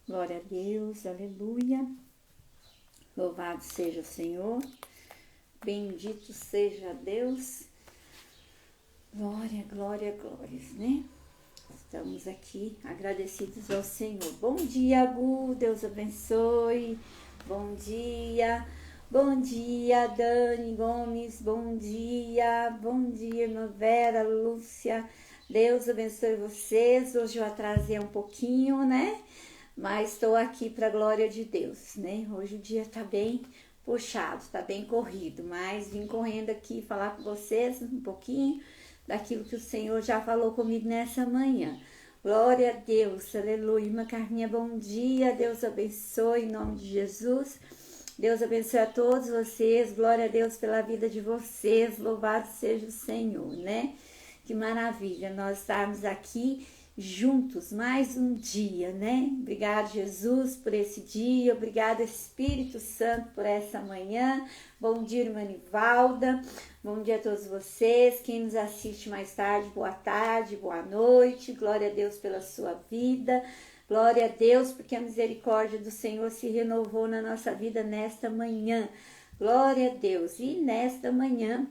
Glória a Deus, aleluia. Louvado seja o Senhor. Bendito seja Deus. Glória, glória, glórias, né? Estamos aqui agradecidos ao Senhor. Bom dia, Gu, Deus abençoe. Bom dia, Dani Gomes. Bom dia, irmã Vera, Lúcia. Deus abençoe vocês. Hoje eu atrasei um pouquinho, né? Mas estou aqui para a glória de Deus, né? Hoje o dia tá bem puxado, tá bem corrido, mas vim correndo aqui falar com vocês um pouquinho daquilo que o Senhor já falou comigo nessa manhã. Glória a Deus, aleluia. Irmã Carminha, bom dia, Deus abençoe em nome de Jesus. Deus abençoe a todos vocês, glória a Deus pela vida de vocês, louvado seja o Senhor, né? Que maravilha nós estarmos aqui juntos, mais um dia, né? Obrigado, Jesus, por esse dia. Obrigado, Espírito Santo, por essa manhã. Bom dia, irmã Nivalda. Bom dia a todos vocês. Quem nos assiste mais tarde, boa tarde, boa noite. Glória a Deus pela sua vida. Glória a Deus, porque a misericórdia do Senhor se renovou na nossa vida nesta manhã. Glória a Deus. E nesta manhã,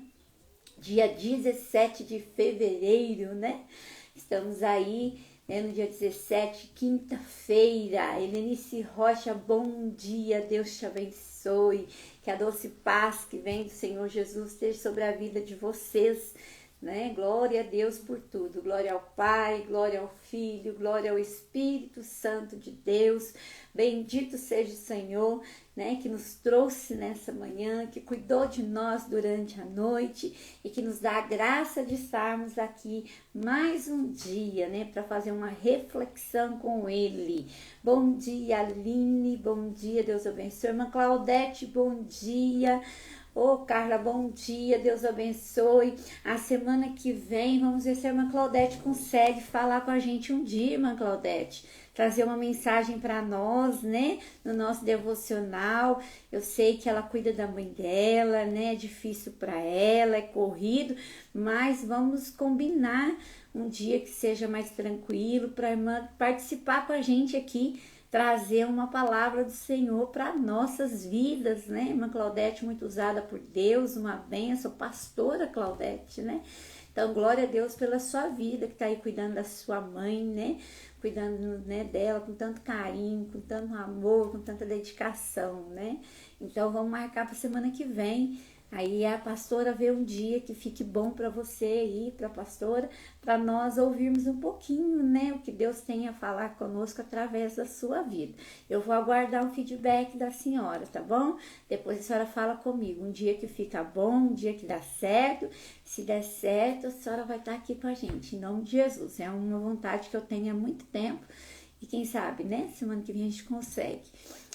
dia 17 de fevereiro, né? Estamos aí, né, no dia 17, quinta-feira. Helenice Rocha, bom dia, Deus te abençoe. Que a doce paz que vem do Senhor Jesus esteja sobre a vida de vocês, né? Glória a Deus por tudo. Glória ao Pai, glória ao Filho, glória ao Espírito Santo de Deus. Bendito seja o Senhor, né, que nos trouxe nessa manhã, que cuidou de nós durante a noite e que nos dá a graça de estarmos aqui mais um dia, né, para fazer uma reflexão com Ele. Bom dia, Aline, bom dia, Deus abençoe. Irmã Claudete, bom dia. Ô, Carla, bom dia, Deus abençoe. A semana que vem, vamos ver se a irmã Claudete consegue falar com a gente um dia, irmã Claudete. Trazer uma mensagem para nós, né, no nosso devocional. Eu sei que ela cuida da mãe dela, né, é difícil para ela, é corrido, mas vamos combinar um dia que seja mais tranquilo para a irmã participar com a gente aqui, trazer uma palavra do Senhor para nossas vidas, né? Irmã Claudete, muito usada por Deus, uma bênção, pastora Claudete, né? Então, glória a Deus pela sua vida, que está aí cuidando da sua mãe, né? Cuidando, né, dela com tanto carinho, com tanto amor, com tanta dedicação, né? Então, vamos marcar para semana que vem. Aí a pastora vê um dia que fique bom para você aí, para a pastora, para nós ouvirmos um pouquinho, né, o que Deus tem a falar conosco através da sua vida. Eu vou aguardar um feedback da senhora, tá bom? Depois a senhora fala comigo, um dia que fica bom, um dia que dá certo. Se der certo, a senhora vai estar aqui com a gente, em nome de Jesus. É uma vontade que eu tenho há muito tempo e quem sabe, né, semana que vem a gente consegue.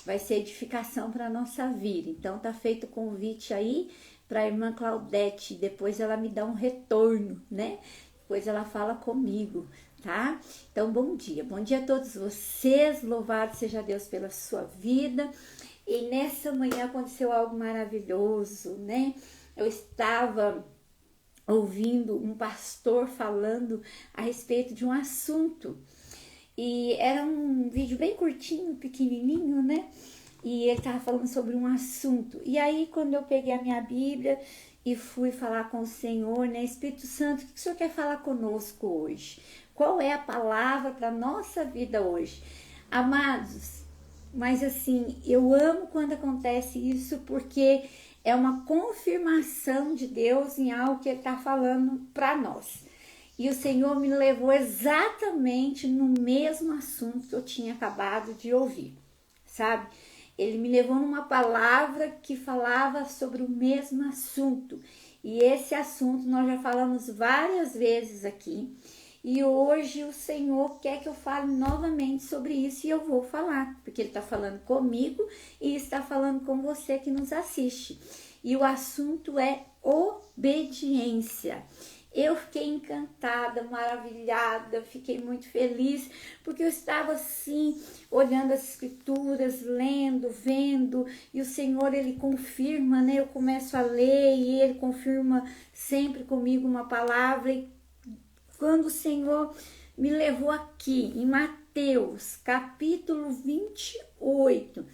Vai ser edificação para a nossa vida. Então, tá feito o convite aí para a irmã Claudete. Depois ela me dá um retorno, né? Depois ela fala comigo, tá? Então, bom dia. Bom dia a todos vocês. Louvado seja Deus pela sua vida. E nessa manhã aconteceu algo maravilhoso, né? Eu estava ouvindo um pastor falando a respeito de um assunto. E era um vídeo bem curtinho, pequenininho, né? E ele tava falando sobre um assunto. E aí, quando eu peguei a minha Bíblia e fui falar com o Senhor, né? Espírito Santo, o que o Senhor quer falar conosco hoje? Qual é a palavra para nossa vida hoje? Amados, mas assim, eu amo quando acontece isso porque é uma confirmação de Deus em algo que Ele tá falando para nós. E o Senhor me levou exatamente no mesmo assunto que eu tinha acabado de ouvir, sabe? Ele me levou numa palavra que falava sobre o mesmo assunto. E esse assunto nós já falamos várias vezes aqui. E hoje o Senhor quer que eu fale novamente sobre isso e eu vou falar, porque Ele está falando comigo e está falando com você que nos assiste. E o assunto é obediência. Eu fiquei encantada, maravilhada, fiquei muito feliz, porque eu estava assim, olhando as escrituras, lendo, vendo, e o Senhor, Ele confirma, né? Eu começo a ler e Ele confirma sempre comigo uma palavra, e quando o Senhor me levou aqui em Mateus, capítulo 28.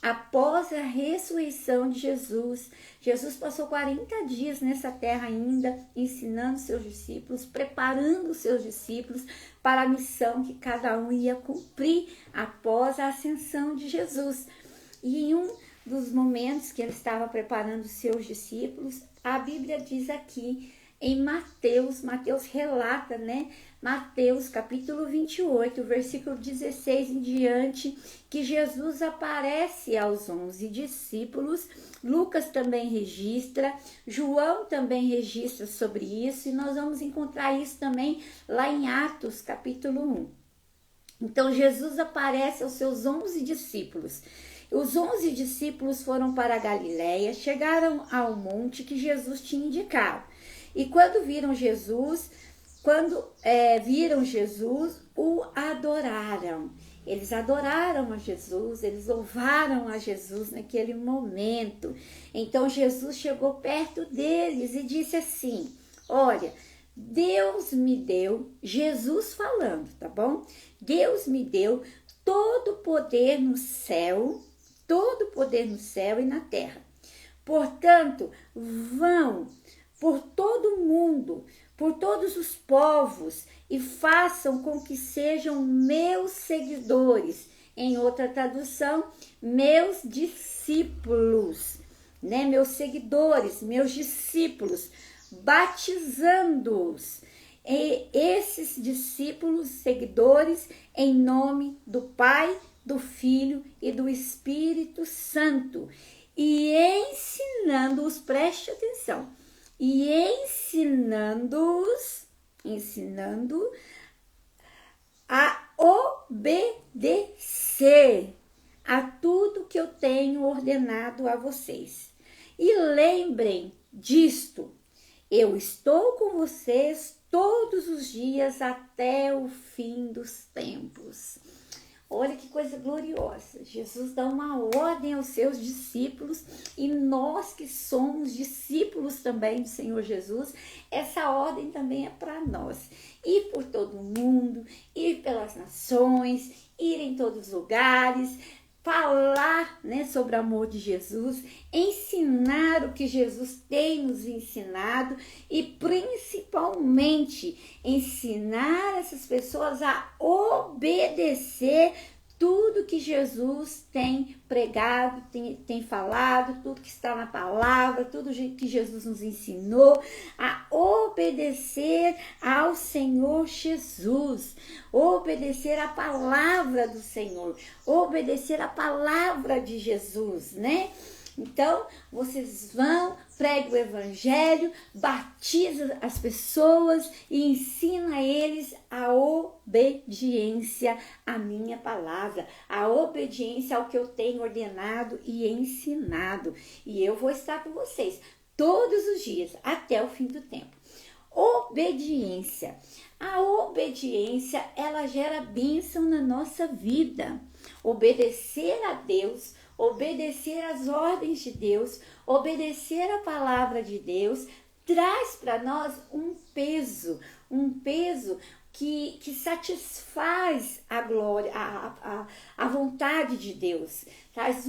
Após a ressurreição de Jesus, Jesus passou 40 dias nessa terra ainda, ensinando seus discípulos, preparando seus discípulos para a missão que cada um ia cumprir após a ascensão de Jesus. E em um dos momentos que ele estava preparando seus discípulos, a Bíblia diz aqui em Mateus relata, né? Mateus capítulo 28, versículo 16 em diante, que Jesus aparece aos 11 discípulos. Lucas também registra, João também registra sobre isso, e nós vamos encontrar isso também lá em Atos capítulo 1. Então Jesus aparece aos seus 11 discípulos. Os 11 discípulos foram para a Galiléia, chegaram ao monte que Jesus tinha indicado. E quando viram Jesus, o adoraram. Eles adoraram a Jesus, eles louvaram a Jesus naquele momento. Então Jesus chegou perto deles e disse assim: olha, Deus me deu, Jesus falando, tá bom? Deus me deu todo o poder no céu, e na terra. Portanto, vão por todo o mundo, por todos os povos, e façam com que sejam meus seguidores. Em outra tradução, meus discípulos, né? Meus seguidores, meus discípulos, batizando-os. E esses discípulos, seguidores, em nome do Pai, do Filho e do Espírito Santo, e ensinando-os, preste atenção, e ensinando a obedecer a tudo que eu tenho ordenado a vocês. E lembrem disto, eu estou com vocês todos os dias até o fim dos tempos. Olha que coisa gloriosa. Jesus dá uma ordem aos seus discípulos, e nós que somos discípulos também do Senhor Jesus, essa ordem também é para nós. Ir por todo o mundo, ir pelas nações, ir em todos os lugares, falar, né, sobre o amor de Jesus, ensinar o que Jesus tem nos ensinado e principalmente ensinar essas pessoas a obedecer tudo que Jesus tem pregado, tem falado, tudo que está na palavra, tudo que Jesus nos ensinou, a obedecer ao Senhor Jesus, obedecer a palavra do Senhor, obedecer a palavra de Jesus, né? Então, vocês vão, pregue o evangelho, batiza as pessoas e ensina eles a obediência à minha palavra, a obediência ao que eu tenho ordenado e ensinado. E eu vou estar com vocês todos os dias, até o fim do tempo. Obediência. A obediência, ela gera bênção na nossa vida. Obedecer a Deus, obedecer às ordens de Deus, obedecer a palavra de Deus, traz para nós um peso que satisfaz a glória, a vontade de Deus, traz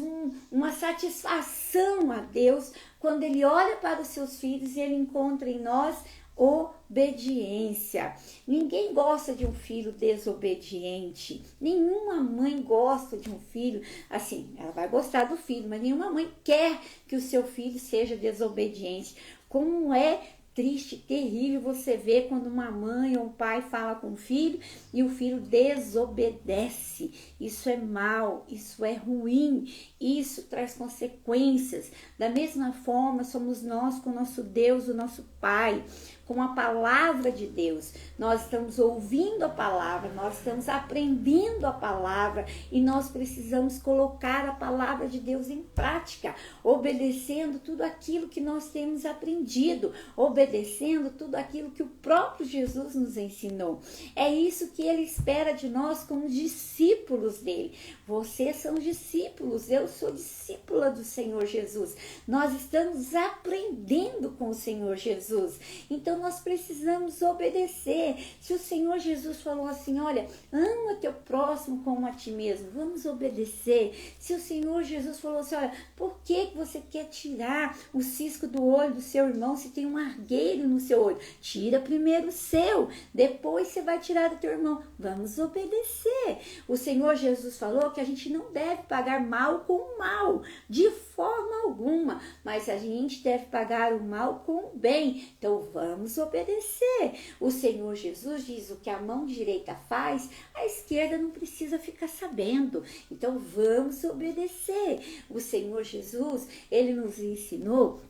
uma satisfação a Deus quando Ele olha para os seus filhos e Ele encontra em nós obediência. Ninguém gosta de um filho desobediente. Nenhuma mãe gosta de um filho assim. Ela vai gostar do filho, mas nenhuma mãe quer que o seu filho seja desobediente. Como é triste, terrível você ver quando uma mãe ou um pai fala com o filho e o filho desobedece. Isso é mal, isso é ruim, isso traz consequências. Da mesma forma, somos nós com o nosso Deus, o nosso Pai, com a palavra de Deus. Nós estamos ouvindo a palavra, nós estamos aprendendo a palavra e nós precisamos colocar a palavra de Deus em prática, obedecendo tudo aquilo que nós temos aprendido, obedecendo tudo aquilo que o próprio Jesus nos ensinou. É isso que Ele espera de nós como discípulos dele. Vocês são discípulos, eu sou discípula do Senhor Jesus. Nós estamos aprendendo com o Senhor Jesus. Então Então nós precisamos obedecer. Se o Senhor Jesus falou assim, olha, ama teu próximo como a ti mesmo, vamos obedecer. Se o Senhor Jesus falou assim, olha, por que você quer tirar o cisco do olho do seu irmão se tem um argueiro no seu olho? Tira primeiro o seu, depois você vai tirar do teu irmão. Vamos obedecer. O Senhor Jesus falou que a gente não deve pagar mal com mal, de forma alguma, mas a gente deve pagar o mal com o bem. Então vamos obedecer. O Senhor Jesus diz: o que a mão direita faz, a esquerda não precisa ficar sabendo. Então vamos obedecer. O Senhor Jesus, ele nos ensinou,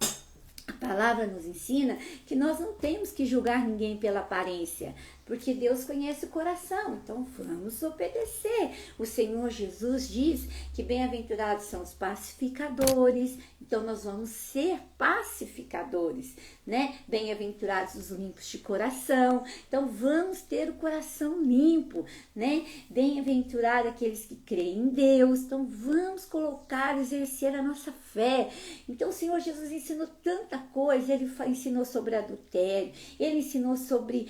a palavra nos ensina que nós não temos que julgar ninguém pela aparência, porque Deus conhece o coração. Então vamos obedecer. O Senhor Jesus diz que bem-aventurados são os pacificadores. Então nós vamos ser pacificadores, né? Bem-aventurados os limpos de coração. Então vamos ter o coração limpo, né? Bem-aventurados aqueles que creem em Deus. Então vamos colocar, exercer a nossa fé. Então o Senhor Jesus ensinou tanta coisa. Ele ensinou sobre adultério, ele ensinou sobre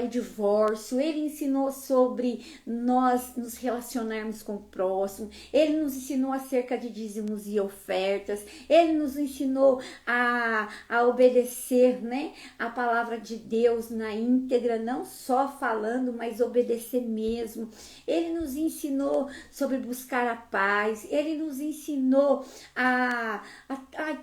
o divórcio, ele ensinou sobre nós nos relacionarmos com o próximo, ele nos ensinou acerca de dízimos e ofertas, ele nos ensinou a obedecer, né, a palavra de Deus na íntegra, não só falando, mas obedecer mesmo. Ele nos ensinou sobre buscar a paz, ele nos ensinou a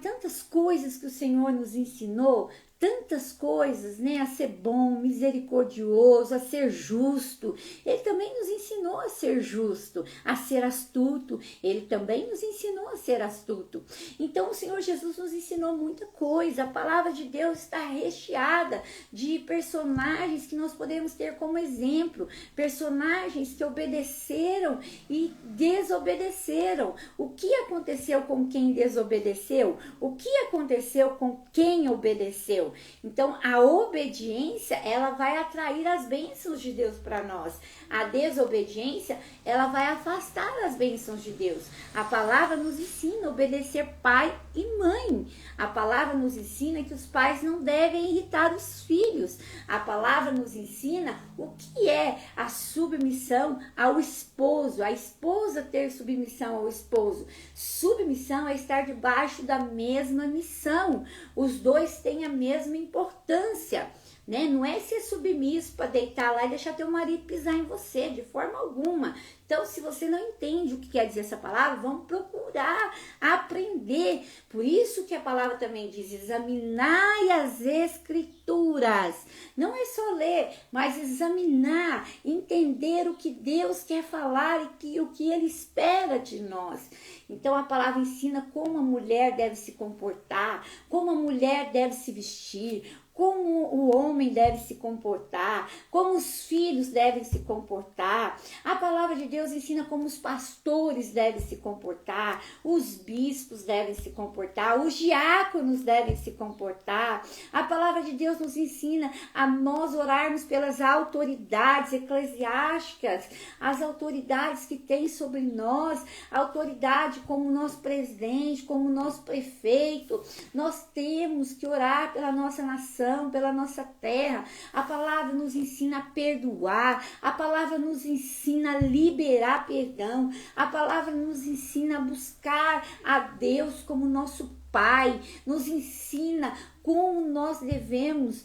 tantas coisas que o Senhor nos ensinou, tantas coisas, né? A ser bom, misericordioso, a ser justo. Ele também nos ensinou a ser justo, a ser astuto. Ele também nos ensinou a ser astuto. Então o Senhor Jesus nos ensinou muita coisa. A palavra de Deus está recheada de personagens que nós podemos ter como exemplo, personagens que obedeceram e desobedeceram. O que aconteceu com quem desobedeceu? O que aconteceu com quem obedeceu? Então a obediência, ela vai atrair as bênçãos de Deus para nós. A desobediência, ela vai afastar as bênçãos de Deus. A palavra nos ensina a obedecer pai e mãe. A palavra nos ensina que os pais não devem irritar os filhos. A palavra nos ensina o que é a submissão ao esposo, a esposa ter submissão ao esposo. Submissão é estar debaixo da mesma missão. Os dois têm a mesma importância, né? Não é ser submisso para deitar lá e deixar teu marido pisar em você, de forma alguma. Então, se você não entende o que quer dizer essa palavra, vamos procurar aprender. Por isso que a palavra também diz: examinai as escrituras. Não é só ler, mas examinar, entender o que Deus quer falar e o que Ele espera de nós. Então, a palavra ensina como a mulher deve se comportar, como a mulher deve se vestir, como o homem deve se comportar, como os filhos devem se comportar. A palavra de Deus ensina como os pastores devem se comportar, os bispos devem se comportar, os diáconos devem se comportar. A palavra de Deus nos ensina a nós orarmos pelas autoridades eclesiásticas, as autoridades que tem sobre nós, a autoridade como nosso presidente, como nosso prefeito. Nós temos que orar pela nossa nação, pela nossa terra. A palavra nos ensina a perdoar, a palavra nos ensina a liberar perdão, a palavra nos ensina a buscar a Deus como nosso Pai, nos ensina como nós devemos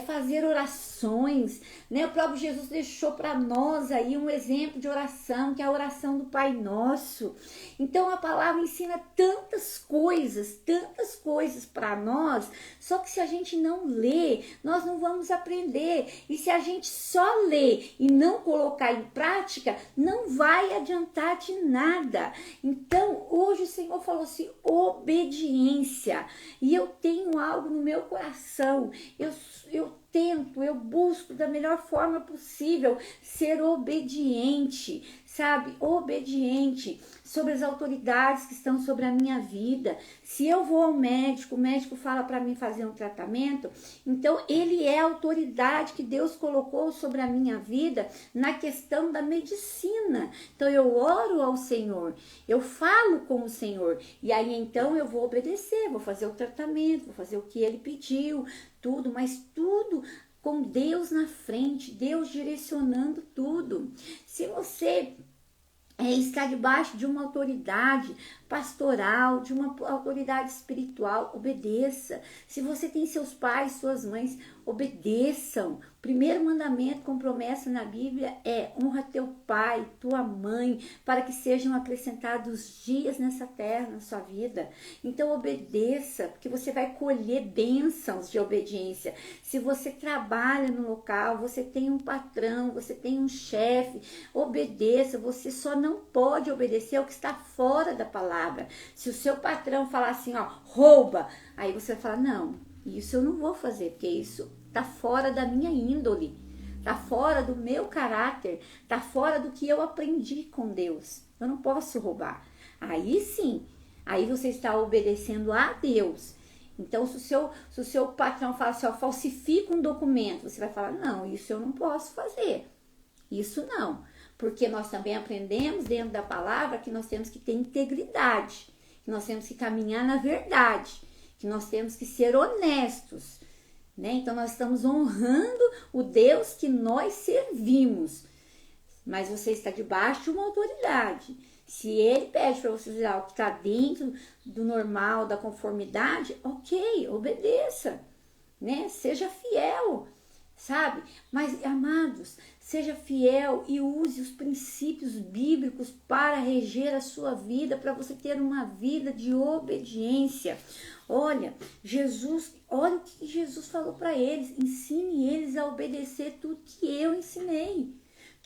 fazer orações, né? O próprio Jesus deixou para nós aí um exemplo de oração, que é a oração do Pai Nosso. Então a palavra ensina tantas coisas para nós, só que se a gente não lê, nós não vamos aprender. E se a gente só lê e não colocar em prática, não vai adiantar de nada. Então hoje o Senhor falou assim: obediência. E eu tenho algo no meu coração, eu busco da melhor forma possível ser obediente, sabe? Obediente sobre as autoridades que estão sobre a minha vida. Se eu vou ao médico, o médico fala para mim fazer um tratamento, então ele é a autoridade que Deus colocou sobre a minha vida na questão da medicina. Então eu oro ao Senhor, eu falo com o Senhor, e aí então eu vou obedecer, vou fazer o tratamento, vou fazer o que ele pediu. tudo, mas tudo com Deus na frente, Deus direcionando tudo. Se você está debaixo de uma autoridade pastoral, de uma autoridade espiritual, obedeça. Se você tem seus pais, suas mães, obedeçam. O primeiro mandamento com promessa na Bíblia é: honra teu pai, tua mãe, para que sejam acrescentados dias nessa terra, na sua vida. Então obedeça, porque você vai colher bênçãos de obediência. Se você trabalha no local, você tem um patrão, você tem um chefe, obedeça. Você só não pode obedecer ao que está fora da palavra. Se o seu patrão falar assim, ó, rouba, aí você vai falar: não, isso eu não vou fazer, porque isso tá fora da minha índole, tá fora do meu caráter, tá fora do que eu aprendi com Deus. Eu não posso roubar. Aí sim, aí você está obedecendo a Deus. Então, se o seu patrão fala assim, ó, falsifica um documento, você vai falar: não, isso eu não posso fazer. Isso não. Porque nós também aprendemos dentro da palavra que nós temos que ter integridade, que nós temos que caminhar na verdade, que nós temos que ser honestos, né? Então nós estamos honrando o Deus que nós servimos, mas você está debaixo de uma autoridade. Se ele pede para você fazer algo que está dentro do normal, da conformidade, ok, obedeça, né? Seja fiel, sabe? Mas, amados, seja fiel e use os princípios bíblicos para reger a sua vida, para você ter uma vida de obediência. Olha, olha o que Jesus falou para eles: ensine eles a obedecer tudo que eu ensinei.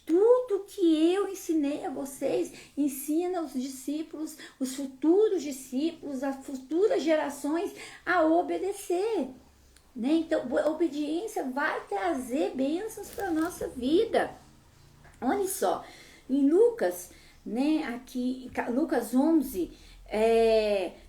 Tudo que eu ensinei a vocês, ensina os discípulos, os futuros discípulos, as futuras gerações a obedecer. Né? Então, a obediência vai trazer bênçãos para a nossa vida. Olha só, em Lucas, né, aqui, Lucas 11,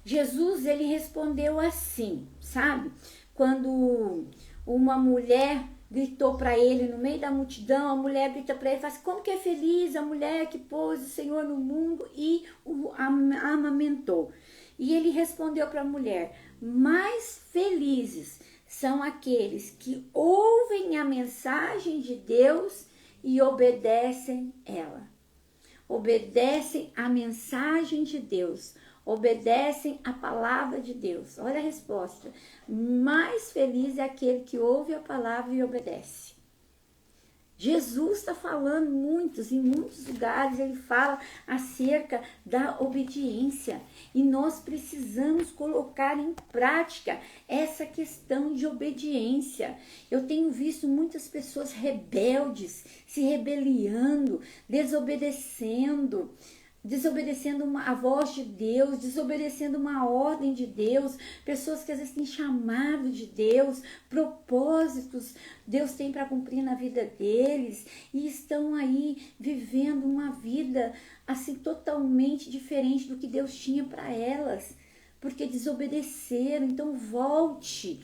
Jesus, ele respondeu assim, sabe? Quando uma mulher gritou para ele no meio da multidão, a mulher grita para ele, fala assim: como que é feliz a mulher que pôs o Senhor no mundo e o amamentou. E ele respondeu para a mulher: mais felizes são aqueles que ouvem a mensagem de Deus e obedecem ela. Obedecem a mensagem de Deus, obedecem a palavra de Deus. Olha a resposta: mais feliz é aquele que ouve a palavra e obedece. Jesus está falando em muitos lugares, ele fala acerca da obediência. E nós precisamos colocar em prática essa questão de obediência. Eu tenho visto muitas pessoas rebeldes, se rebeliando, desobedecendo a voz de Deus, desobedecendo uma ordem de Deus, pessoas que às vezes têm chamado de Deus, propósitos Deus tem para cumprir na vida deles e estão aí vivendo uma vida assim totalmente diferente do que Deus tinha para elas, porque desobedeceram. Então volte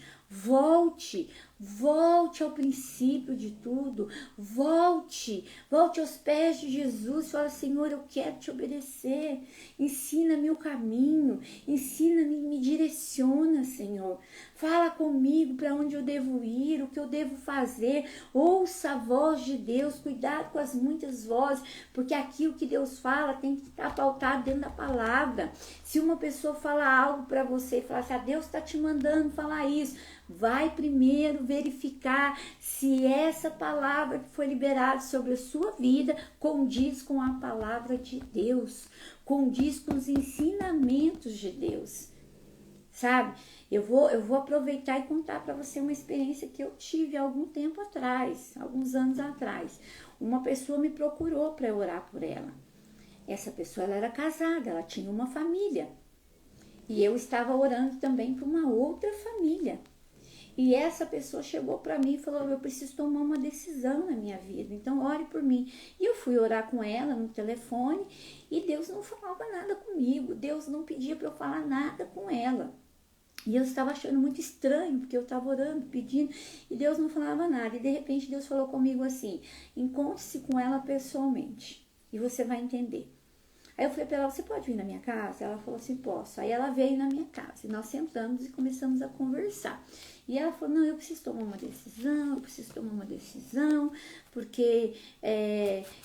ao princípio de tudo, volte aos pés de Jesus, fala: Senhor, eu quero te obedecer, ensina-me o caminho, ensina-me, me direciona, Senhor, fala comigo para onde eu devo ir, o que eu devo fazer, ouça a voz de Deus, cuidado com as muitas vozes, porque aquilo que Deus fala tem que estar pautado dentro da palavra. Se uma pessoa fala algo para você e fala assim: Deus está te mandando falar isso, vai primeiro verificar se essa palavra que foi liberada sobre a sua vida condiz com a palavra de Deus, condiz com os ensinamentos de Deus, sabe? Eu vou aproveitar e contar para você uma experiência que eu tive há algum tempo atrás, alguns anos atrás. Uma pessoa me procurou para eu orar por ela. Essa pessoa, ela era casada, ela tinha uma família. E eu estava orando também por uma outra família. E essa pessoa chegou para mim e falou: eu preciso tomar uma decisão na minha vida, então ore por mim. E eu fui orar com ela no telefone e Deus não falava nada comigo, Deus não pedia para eu falar nada com ela. E eu estava achando muito estranho, porque eu estava orando, pedindo, e Deus não falava nada. E de repente Deus falou comigo assim: encontre-se com ela pessoalmente e você vai entender. Aí eu falei pra ela, você pode vir na minha casa? Ela falou assim, posso. Aí ela veio na minha casa e nós sentamos e começamos a conversar. E ela falou, não, eu preciso tomar uma decisão, porque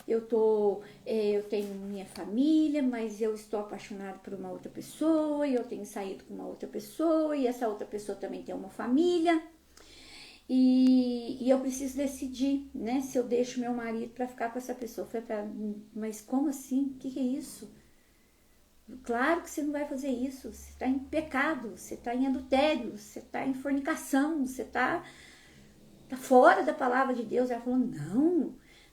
eu tenho minha família, mas eu estou apaixonada por uma outra pessoa, e eu tenho saído com uma outra pessoa, e essa outra pessoa também tem uma família. E eu preciso decidir, né, se eu deixo meu marido para ficar com essa pessoa. Eu falei pra ela, mas como assim? O que é isso? Claro que você não vai fazer isso. Você está em pecado, você está em adultério, você está em fornicação, você tá fora da palavra de Deus. Ela falou,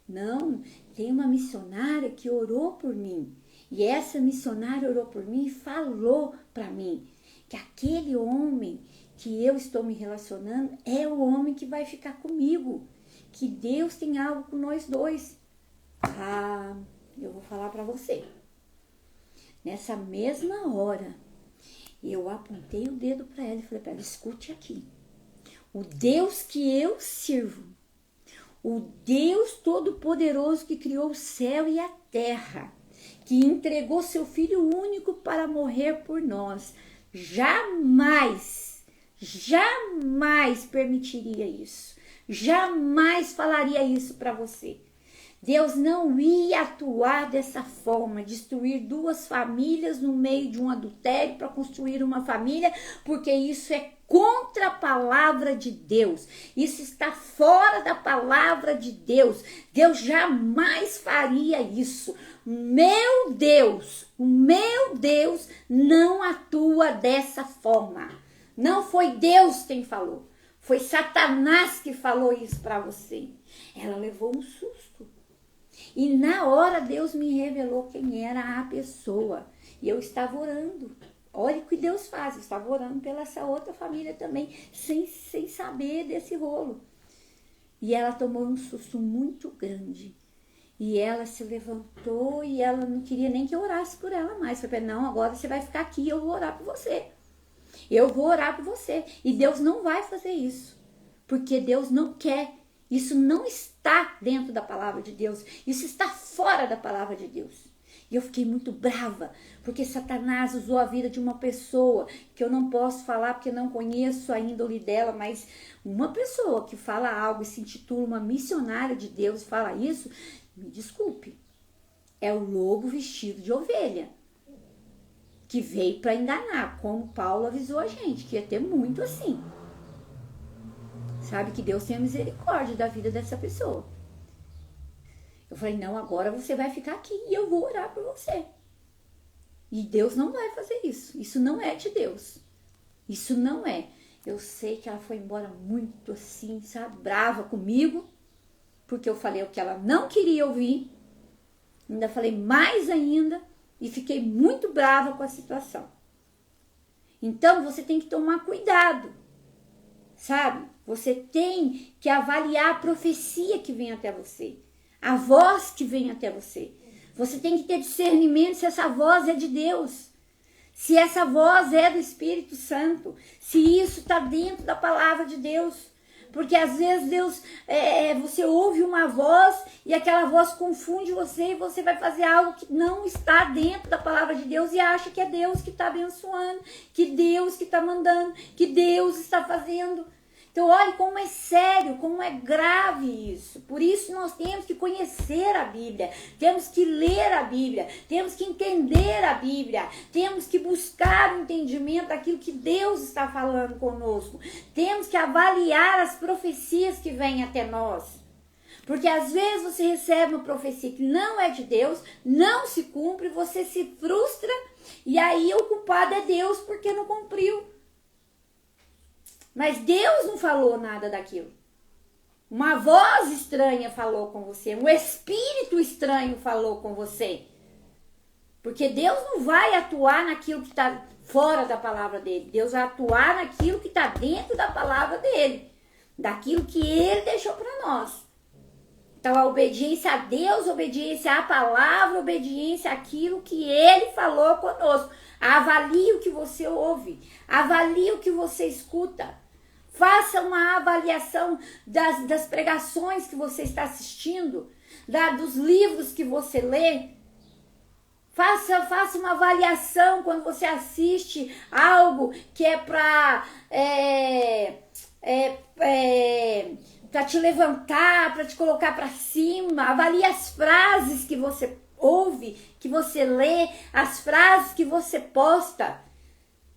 não, tem uma missionária que orou por mim. E essa missionária orou por mim e falou para mim que aquele homem que eu estou me relacionando é o homem que vai ficar comigo, que Deus tem algo com nós dois. Ah, eu vou falar para você. Nessa mesma hora, eu apontei o dedo para ela e falei para ela, escute aqui. O Deus que eu sirvo, o Deus Todo-Poderoso que criou o céu e a terra, que entregou seu Filho único para morrer por nós, jamais permitiria isso. Jamais falaria isso para você. Deus não ia atuar dessa forma, destruir duas famílias no meio de um adultério para construir uma família, porque isso é contra a palavra de Deus. Isso está fora da palavra de Deus. Deus jamais faria isso. O meu Deus não atua dessa forma. Não foi Deus quem falou. Foi Satanás que falou isso para você. Ela levou um susto. E na hora Deus me revelou quem era a pessoa. E eu estava orando. Olha o que Deus faz. Eu estava orando pela essa outra família também, sem saber desse rolo. E ela tomou um susto muito grande. E ela se levantou e ela não queria nem que eu orasse por ela mais. Eu falei, não, agora você vai ficar aqui e eu vou orar por você. Eu vou orar por você. E Deus não vai fazer isso. Porque Deus não quer. Isso não está dentro da palavra de Deus. Isso está fora da palavra de Deus. E eu fiquei muito brava, porque Satanás usou a vida de uma pessoa, que eu não posso falar porque não conheço a índole dela, mas uma pessoa que fala algo e se intitula uma missionária de Deus e fala isso, me desculpe, é o lobo vestido de ovelha, que veio para enganar, como Paulo avisou a gente, que ia ter muito assim. Sabe, que Deus tenha misericórdia da vida dessa pessoa. Eu falei, não, agora você vai ficar aqui e eu vou orar por você. E Deus não vai fazer isso. Isso não é de Deus. Isso não é. Eu sei que ela foi embora muito assim, sabe, brava comigo, porque eu falei o que ela não queria ouvir. Ainda falei mais ainda e fiquei muito brava com a situação. Então, você tem que tomar cuidado, sabe? Você tem que avaliar a profecia que vem até você, a voz que vem até você. Você tem que ter discernimento se essa voz é de Deus, se essa voz é do Espírito Santo, se isso está dentro da palavra de Deus. Porque às vezes você ouve uma voz e aquela voz confunde você e você vai fazer algo que não está dentro da palavra de Deus e acha que é Deus que está abençoando, que Deus que está mandando, que Deus está fazendo. Então, olha como é sério, como é grave isso. Por isso nós temos que conhecer a Bíblia, temos que ler a Bíblia, temos que entender a Bíblia, temos que buscar o entendimento daquilo que Deus está falando conosco. Temos que avaliar as profecias que vêm até nós. Porque às vezes você recebe uma profecia que não é de Deus, não se cumpre, você se frustra e aí o culpado é Deus porque não cumpriu. Mas Deus não falou nada daquilo. Uma voz estranha falou com você. Um espírito estranho falou com você. Porque Deus não vai atuar naquilo que está fora da palavra dele. Deus vai atuar naquilo que está dentro da palavra dele. Daquilo que ele deixou para nós. Então a obediência a Deus, obediência à palavra, obediência àquilo que ele falou conosco. Avalie o que você ouve. Avalie o que você escuta. Faça uma avaliação das pregações que você está assistindo, dos livros que você lê. Faça uma avaliação quando você assiste algo que é para te levantar, para te colocar para cima. Avalie as frases que você ouve, que você lê, as frases que você posta.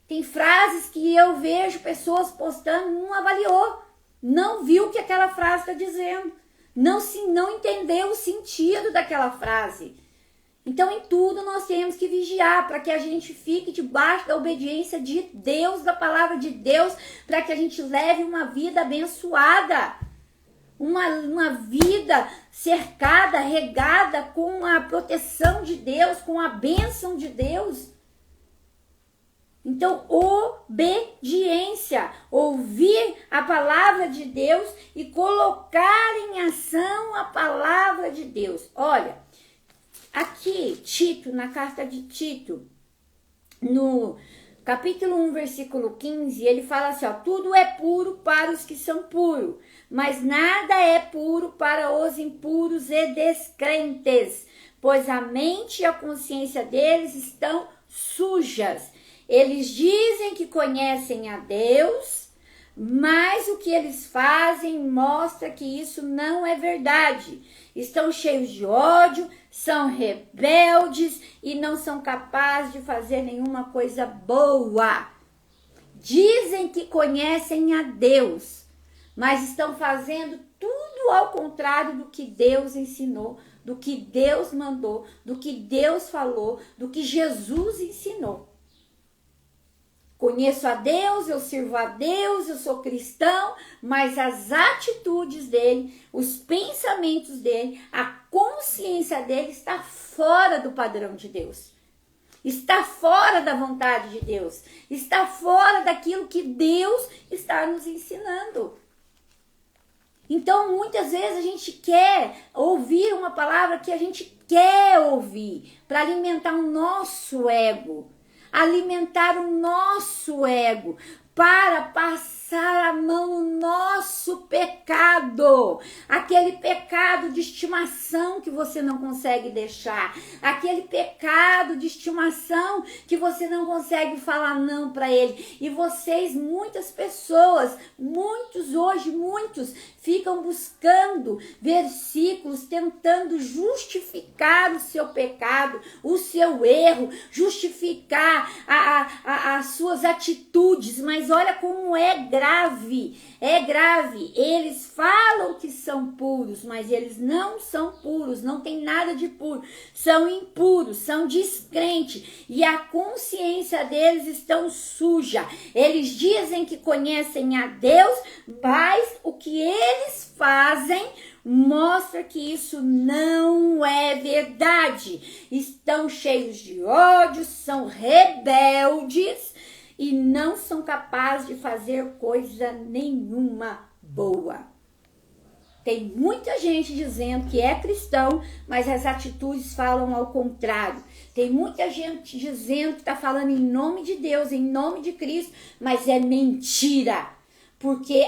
Tem frases que eu vejo pessoas postando, não avaliou, não viu o que aquela frase está dizendo, não entendeu o sentido daquela frase. Então, em tudo nós temos que vigiar para que a gente fique debaixo da obediência de Deus, da palavra de Deus, para que a gente leve uma vida abençoada, uma vida cercada, regada com a proteção de Deus, com a bênção de Deus. Então, obediência, ouvir a palavra de Deus e colocar em ação a palavra de Deus. Olha, aqui, Tito, na carta de Tito, no capítulo 1, versículo 15, ele fala assim, ó, tudo é puro para os que são puros, mas nada é puro para os impuros e descrentes, pois a mente e a consciência deles estão sujas. Eles dizem que conhecem a Deus, mas o que eles fazem mostra que isso não é verdade. Estão cheios de ódio, são rebeldes e não são capazes de fazer nenhuma coisa boa. Dizem que conhecem a Deus, mas estão fazendo tudo ao contrário do que Deus ensinou, do que Deus mandou, do que Deus falou, do que Jesus ensinou. Conheço a Deus, eu sirvo a Deus, eu sou cristão, mas as atitudes dele, os pensamentos dele, a consciência dele está fora do padrão de Deus. Está fora da vontade de Deus. Está fora daquilo que Deus está nos ensinando. Então, muitas vezes a gente quer ouvir uma palavra que a gente quer ouvir para alimentar o nosso ego. Alimentar o nosso ego, para passar a mão no nosso pecado, aquele pecado de estimação que você não consegue deixar, aquele pecado de estimação que você não consegue falar não para ele. E vocês, muitas pessoas, muitos ficam buscando versículos, tentando justificar o seu pecado, o seu erro, justificar as suas atitudes, mas olha como é grave, eles falam que são puros, mas eles não são puros, não tem nada de puro, são impuros, são descrentes, e a consciência deles estão suja. Eles dizem que conhecem a Deus, mas o que eles fazem mostra que isso não é verdade. Estão cheios de ódio, são rebeldes e não são capazes de fazer coisa nenhuma boa. Tem muita gente dizendo que é cristão, mas as atitudes falam ao contrário. Tem muita gente dizendo que está falando em nome de Deus, em nome de Cristo, mas é mentira. Porque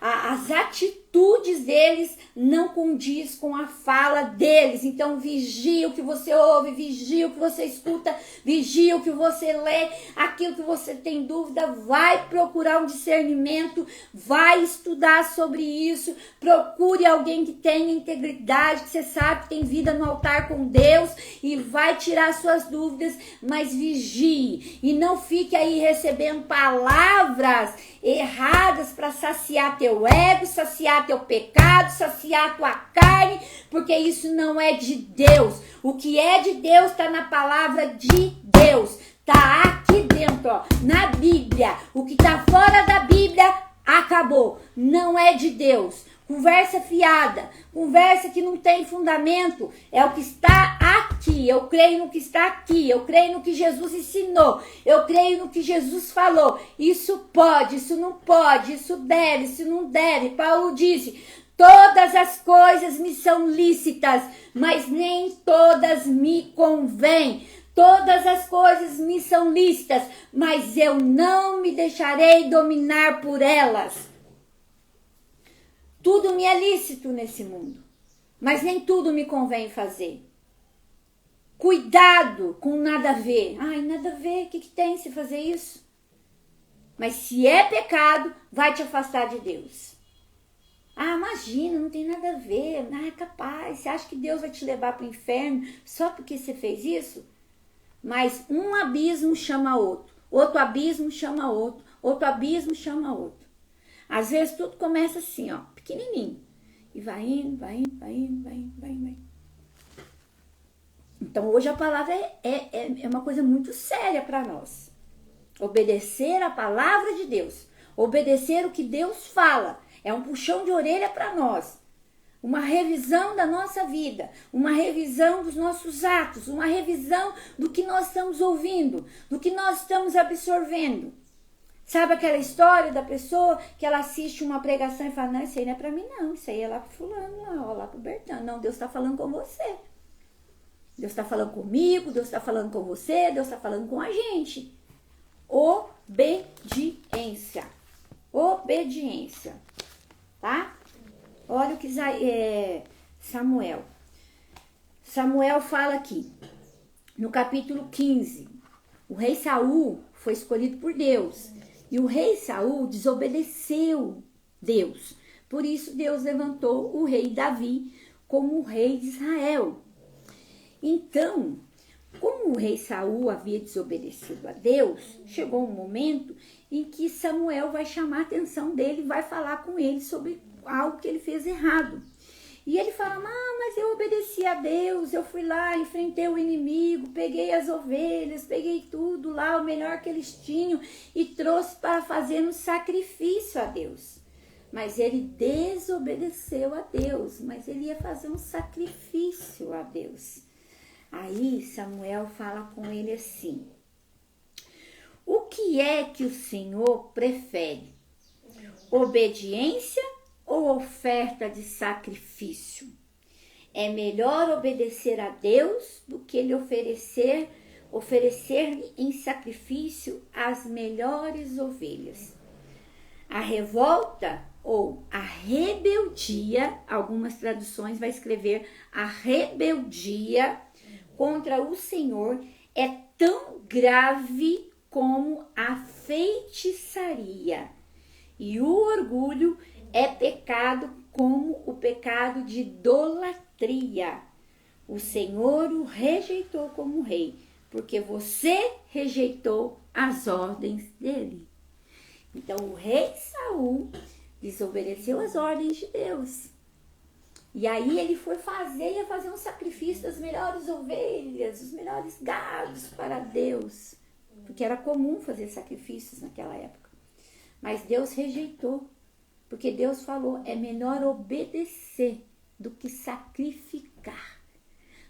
as atitudes deles não condiz com a fala deles. Então vigia o que você ouve, vigia o que você escuta, vigia o que você lê, aquilo que você tem dúvida, vai procurar um discernimento, vai estudar sobre isso, procure alguém que tenha integridade, que você sabe que tem vida no altar com Deus e vai tirar suas dúvidas, mas vigie e não fique aí recebendo palavras erradas para saciar teu ego, saciar teu pecado, saciar tua carne, porque isso não é de Deus. O que é de Deus está na palavra de Deus, tá aqui dentro, ó, na Bíblia. O que tá fora da Bíblia acabou, não é de Deus. Conversa fiada, conversa que não tem fundamento, é o que está aqui. Eu creio no que está aqui, eu creio no que Jesus ensinou, eu creio no que Jesus falou. Isso pode, isso não pode, isso deve, isso não deve. Paulo disse, todas as coisas me são lícitas, mas nem todas me convêm. Todas as coisas me são lícitas, mas eu não me deixarei dominar por elas. Tudo me é lícito nesse mundo, mas nem tudo me convém fazer. Cuidado com nada a ver. Ai, nada a ver, o que tem se fazer isso? Mas se é pecado, vai te afastar de Deus. Ah, imagina, não tem nada a ver. Ah, é capaz. Você acha que Deus vai te levar para o inferno só porque você fez isso? Mas um abismo chama outro. Outro abismo chama outro. Outro abismo chama outro. Às vezes tudo começa assim, ó, pequenininho. E vai indo, vai indo, vai indo, vai indo, vai indo. Então hoje a palavra é uma coisa muito séria para nós. Obedecer a palavra de Deus. Obedecer o que Deus fala. É um puxão de orelha para nós. Uma revisão da nossa vida. Uma revisão dos nossos atos. Uma revisão do que nós estamos ouvindo. Do que nós estamos absorvendo. Sabe aquela história da pessoa que ela assiste uma pregação e fala, não, isso aí não é para mim não. Isso aí é lá pro fulano, lá pro Bertão. Não, Deus está falando com você. Deus está falando comigo, Deus está falando com você, Deus está falando com a gente. Obediência. Obediência. Tá? Olha o que Samuel fala aqui. No capítulo 15. O rei Saul foi escolhido por Deus. E o rei Saul desobedeceu Deus. Por isso Deus levantou o rei Davi como o rei de Israel. Então, como o rei Saul havia desobedecido a Deus, chegou um momento em que Samuel vai chamar a atenção dele e vai falar com ele sobre algo que ele fez errado. E ele fala, mas eu obedeci a Deus, eu fui lá, enfrentei o inimigo, peguei as ovelhas, peguei tudo lá, o melhor que eles tinham e trouxe para fazer um sacrifício a Deus. Mas ele desobedeceu a Deus, mas ele ia fazer um sacrifício a Deus. Aí Samuel fala com ele assim, o que é que o Senhor prefere? Obediência ou oferta de sacrifício? É melhor obedecer a Deus do que lhe oferecer em sacrifício as melhores ovelhas. A revolta ou a rebeldia, algumas traduções vai escrever a rebeldia contra o Senhor é tão grave como a feitiçaria. E o orgulho é pecado como o pecado de idolatria. O Senhor o rejeitou como rei, porque você rejeitou as ordens dele. Então o rei Saul desobedeceu as ordens de Deus. E aí ele ia fazer um sacrifício das melhores ovelhas, dos melhores gados para Deus. Porque era comum fazer sacrifícios naquela época. Mas Deus rejeitou. Porque Deus falou, é melhor obedecer do que sacrificar.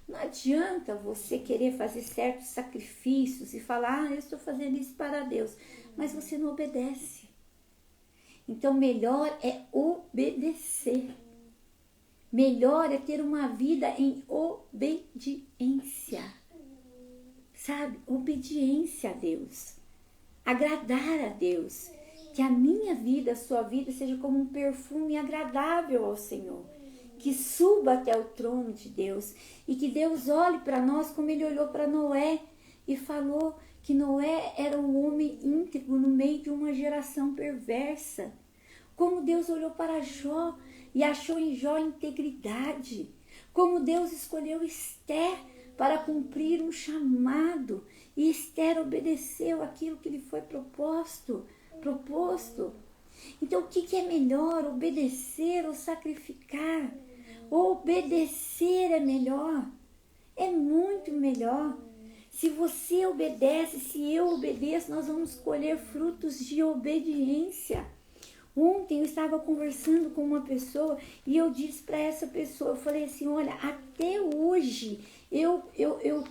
Não adianta você querer fazer certos sacrifícios e falar, eu estou fazendo isso para Deus. Mas você não obedece. Então melhor é obedecer. Melhor é ter uma vida em obediência. Sabe? Obediência a Deus. Agradar a Deus. Que a minha vida, a sua vida, seja como um perfume agradável ao Senhor. Que suba até o trono de Deus. E que Deus olhe para nós como Ele olhou para Noé. E falou que Noé era um homem íntegro no meio de uma geração perversa. Como Deus olhou para Jó e achou em Jó integridade. Como Deus escolheu Esther para cumprir um chamado. E Esther obedeceu aquilo que lhe foi proposto. Então o que é melhor? Obedecer ou sacrificar? Obedecer é melhor. É muito melhor. Se você obedece, se eu obedeço, nós vamos colher frutos de obediência. Ontem eu estava conversando com uma pessoa e eu disse para essa pessoa, eu falei assim, olha, até hoje eu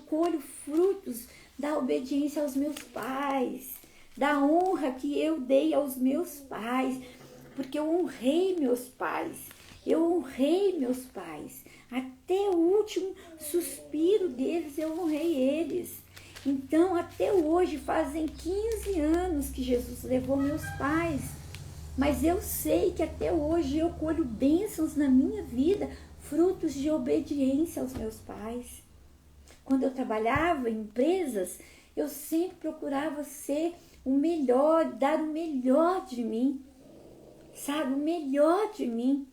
colho frutos da obediência aos meus pais, da honra que eu dei aos meus pais, porque eu honrei meus pais, até o último suspiro deles eu honrei eles. Então até hoje fazem 15 anos que Jesus levou meus pais. Mas eu sei que até hoje eu colho bênçãos na minha vida, frutos de obediência aos meus pais. Quando eu trabalhava em empresas, eu sempre procurava ser o melhor, dar o melhor de mim, sabe? O melhor de mim.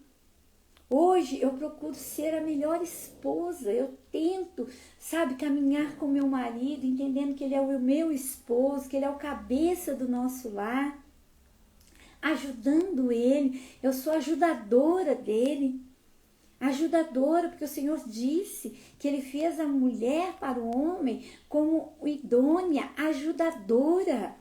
Hoje eu procuro ser a melhor esposa, eu tento, sabe, caminhar com meu marido, entendendo que ele é o meu esposo, que ele é o cabeça do nosso lar, ajudando ele, eu sou ajudadora dele, ajudadora, porque o Senhor disse que ele fez a mulher para o homem como idônea, ajudadora.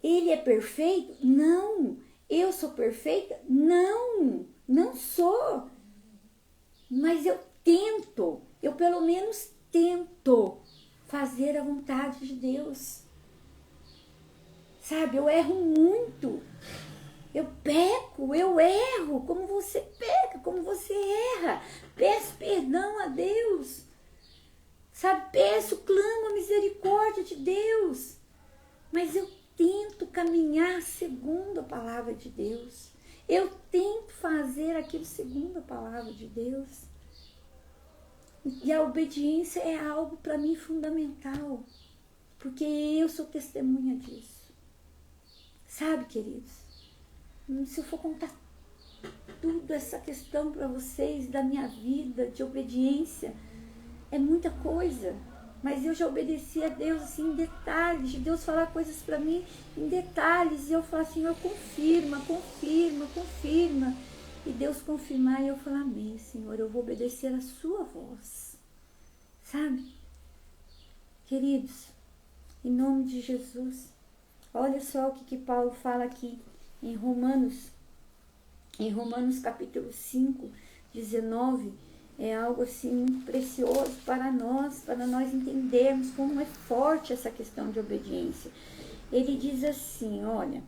Ele é perfeito? Não. Eu sou perfeita? Não. Não sou, mas eu tento, eu pelo menos tento fazer a vontade de Deus. Sabe, eu erro muito, eu peco, eu erro, como você peca, como você erra. Peço perdão a Deus, sabe, clamo a misericórdia de Deus, mas eu tento caminhar segundo a palavra de Deus. Eu tento fazer aquilo segundo a palavra de Deus. E a obediência é algo para mim fundamental. Porque eu sou testemunha disso. Sabe, queridos? Se eu for contar tudo essa questão para vocês da minha vida de obediência, é muita coisa. Mas eu já obedeci a Deus assim em detalhes, de Deus falar coisas para mim em detalhes, e eu falar assim, Senhor, confirma. E Deus confirmar, e eu falar, amém, Senhor, eu vou obedecer a sua voz. Sabe? Queridos, em nome de Jesus, olha só o que Paulo fala aqui em Romanos capítulo 5, 19, é algo assim precioso para nós entendermos como é forte essa questão de obediência. Ele diz assim, olha,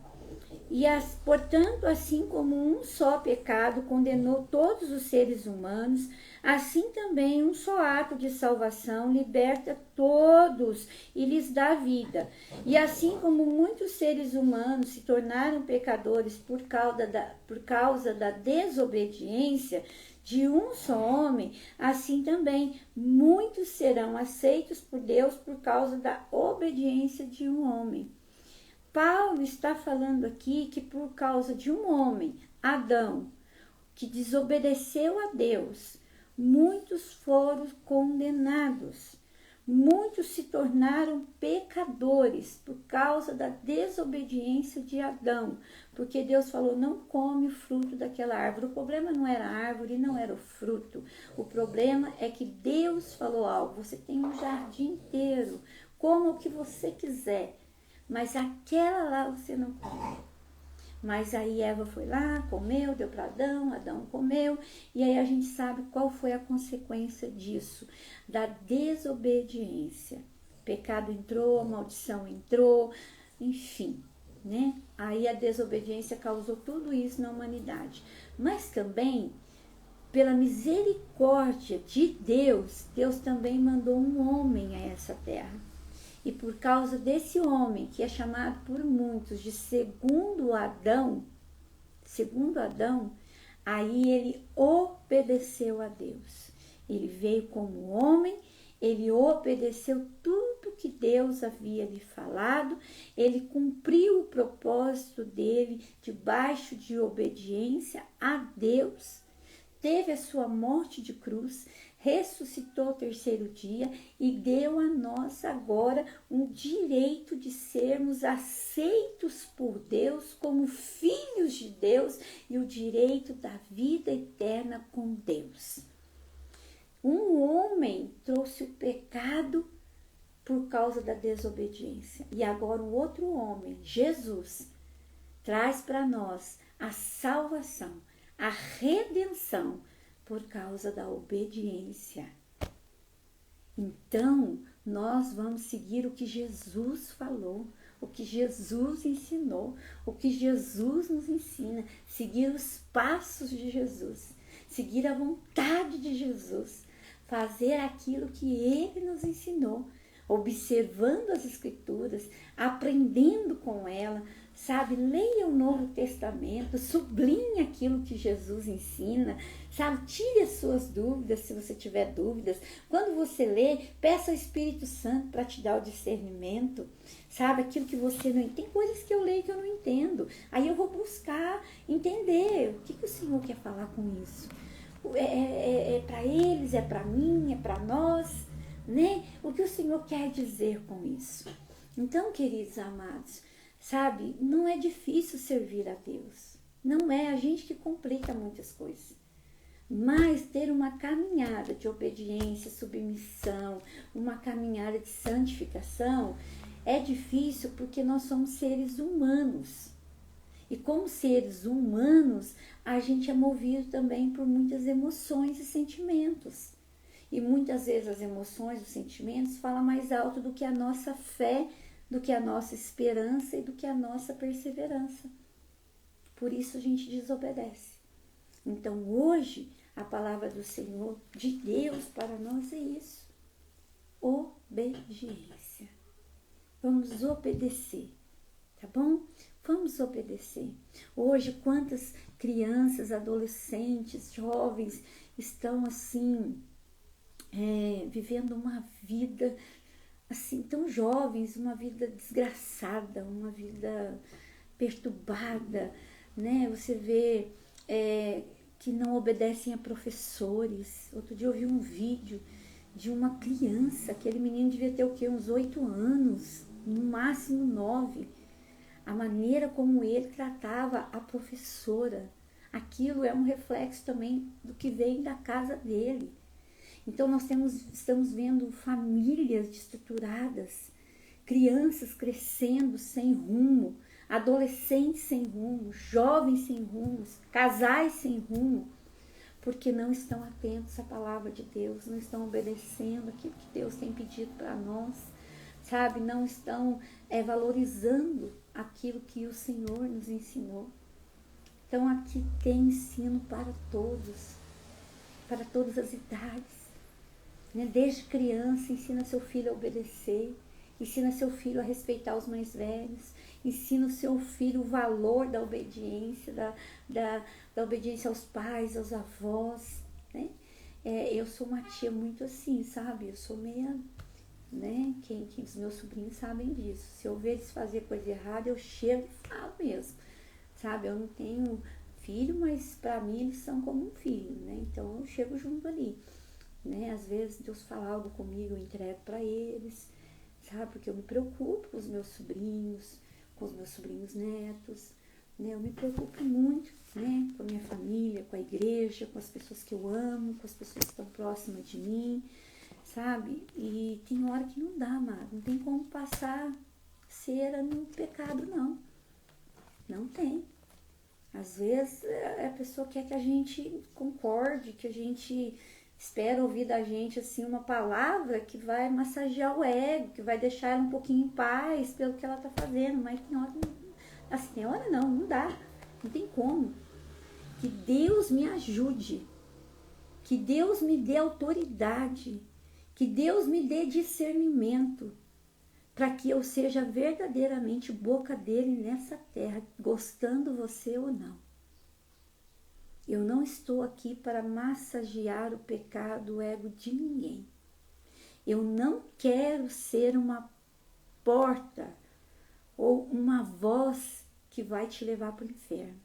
portanto, assim como um só pecado condenou todos os seres humanos, assim também um só ato de salvação liberta todos e lhes dá vida. E assim como muitos seres humanos se tornaram pecadores por causa da desobediência de um só homem, assim também muitos serão aceitos por Deus por causa da obediência de um homem. Paulo está falando aqui que por causa de um homem, Adão, que desobedeceu a Deus, muitos foram condenados. Muitos se tornaram pecadores por causa da desobediência de Adão, porque Deus falou, não come o fruto daquela árvore. O problema não era a árvore, não era o fruto. O problema é que Deus falou algo, você tem um jardim inteiro, coma o que você quiser, mas aquela lá você não come. Mas aí Eva foi lá, comeu, deu para Adão, Adão comeu, e aí a gente sabe qual foi a consequência disso, da desobediência. O pecado entrou, a maldição entrou, enfim, né? Aí a desobediência causou tudo isso na humanidade. Mas também, pela misericórdia de Deus, Deus também mandou um homem a essa terra. E por causa desse homem, que é chamado por muitos de segundo Adão, aí ele obedeceu a Deus. Ele veio como homem, ele obedeceu tudo que Deus havia lhe falado, ele cumpriu o propósito dele debaixo de obediência a Deus, teve a sua morte de cruz, ressuscitou ao terceiro dia e deu a nós agora um direito de sermos aceitos por Deus como filhos de Deus e o direito da vida eterna com Deus. Um homem trouxe o pecado por causa da desobediência e agora o outro homem, Jesus, traz para nós a salvação, a redenção, por causa da obediência. Então, nós vamos seguir o que Jesus falou, o que Jesus ensinou, o que Jesus nos ensina, seguir os passos de Jesus, seguir a vontade de Jesus, fazer aquilo que Ele nos ensinou, observando as Escrituras, aprendendo com ela, sabe? Leia o Novo Testamento, sublinhe aquilo que Jesus ensina, sabe? Tire as suas dúvidas, se você tiver dúvidas. Quando você lê, peça ao Espírito Santo para te dar o discernimento, sabe? Aquilo que você não entende. Tem coisas que eu leio que eu não entendo. Aí eu vou buscar entender o que o Senhor quer falar com isso. É para eles, é para mim, é para nós, né? O que o Senhor quer dizer com isso? Então, queridos amados, sabe, não é difícil servir a Deus. Não é a gente que complica muitas coisas. Mas ter uma caminhada de obediência, submissão, uma caminhada de santificação é difícil porque nós somos seres humanos. E como seres humanos, a gente é movido também por muitas emoções e sentimentos. E muitas vezes as emoções e os sentimentos falam mais alto do que a nossa fé, do que a nossa esperança e do que a nossa perseverança. Por isso a gente desobedece. Então hoje a palavra do Senhor, de Deus para nós é isso. Obediência. Vamos obedecer, tá bom? Vamos obedecer. Hoje quantas crianças, adolescentes, jovens estão assim, vivendo uma vida assim, tão jovens, uma vida desgraçada, uma vida perturbada, né? Você vê que não obedecem a professores. Outro dia eu vi um vídeo de uma criança, aquele menino devia ter o quê? Uns 8 anos, no máximo 9. A maneira como ele tratava a professora, aquilo é um reflexo também do que vem da casa dele. Então nós estamos vendo famílias destruturadas, crianças crescendo sem rumo, adolescentes sem rumo, jovens sem rumo, casais sem rumo, porque não estão atentos à palavra de Deus, não estão obedecendo aquilo que Deus tem pedido para nós, sabe? Não estão valorizando aquilo que o Senhor nos ensinou. Então aqui tem ensino para todos, para todas as idades. Desde criança, ensina seu filho a obedecer, ensina seu filho a respeitar os mais velhos, ensina o seu filho o valor da obediência, da obediência aos pais, aos avós, né? Eu sou uma tia muito assim, sabe? Eu sou meia, né? Quem os meus sobrinhos sabem disso. Se eu ver eles fazer coisa errada, eu chego e falo mesmo, sabe? Eu não tenho filho, mas para mim eles são como um filho, né? Então eu chego junto ali. Né? Às vezes Deus fala algo comigo, eu entrego para eles, sabe? Porque eu me preocupo com os meus sobrinhos netos, né? Eu me preocupo muito, né? Com a minha família, com a igreja, com as pessoas que eu amo, com as pessoas que estão próximas de mim, sabe? E tem hora que não dá, amado, não tem como passar cera no pecado, não. Não tem. Às vezes a pessoa quer que a gente concorde, que a gente espera ouvir da gente assim uma palavra que vai massagear o ego, que vai deixar ela um pouquinho em paz pelo que ela tá fazendo, mas tem hora, assim, tem hora não dá, não tem como. Que Deus me ajude, que Deus me dê autoridade, que Deus me dê discernimento, para que eu seja verdadeiramente boca dele nessa terra, gostando você ou não. Eu não estou aqui para massagear o pecado, o ego de ninguém. Eu não quero ser uma porta ou uma voz que vai te levar para o inferno.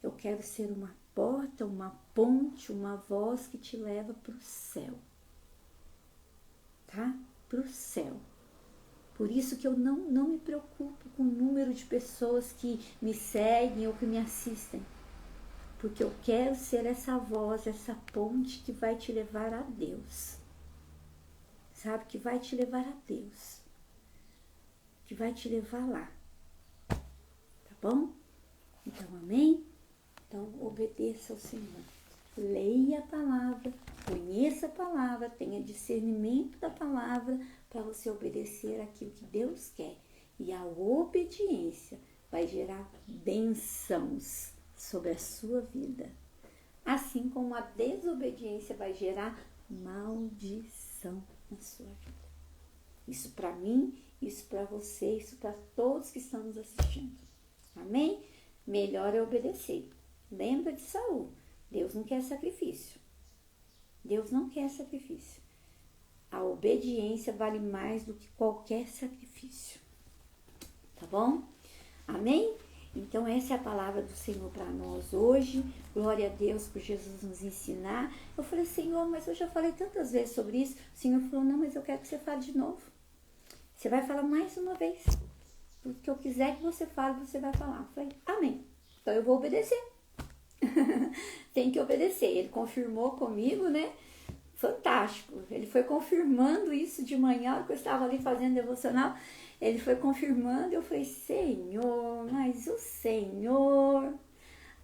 Eu quero ser uma porta, uma ponte, uma voz que te leva para o céu. Tá? Para o céu. Por isso que eu não me preocupo com o número de pessoas que me seguem ou que me assistem. Porque eu quero ser essa voz, essa ponte que vai te levar a Deus. Sabe? Que vai te levar a Deus. Que vai te levar lá. Tá bom? Então, amém? Então, obedeça ao Senhor. Leia a palavra, conheça a palavra, tenha discernimento da palavra para você obedecer aquilo que Deus quer. E a obediência vai gerar bênçãos sobre a sua vida, assim como a desobediência vai gerar maldição na sua vida. Isso para mim, isso para você, isso para todos que estão nos assistindo. Amém? Melhor é obedecer. Lembra de Saul. Deus não quer sacrifício. Deus não quer sacrifício. A obediência vale mais do que qualquer sacrifício. Tá bom? Amém? Então essa é a palavra do Senhor para nós hoje. Glória a Deus por Jesus nos ensinar. Eu falei, Senhor, mas eu já falei tantas vezes sobre isso. O Senhor falou, não, mas eu quero que você fale de novo. Você vai falar mais uma vez. Tudo que eu quiser que você fale, você vai falar. Eu falei, amém. Então eu vou obedecer. Tem que obedecer. Ele confirmou comigo, né? Fantástico. Ele foi confirmando isso de manhã, que eu estava ali fazendo devocional. Ele foi confirmando. Eu falei, Senhor, mas o Senhor.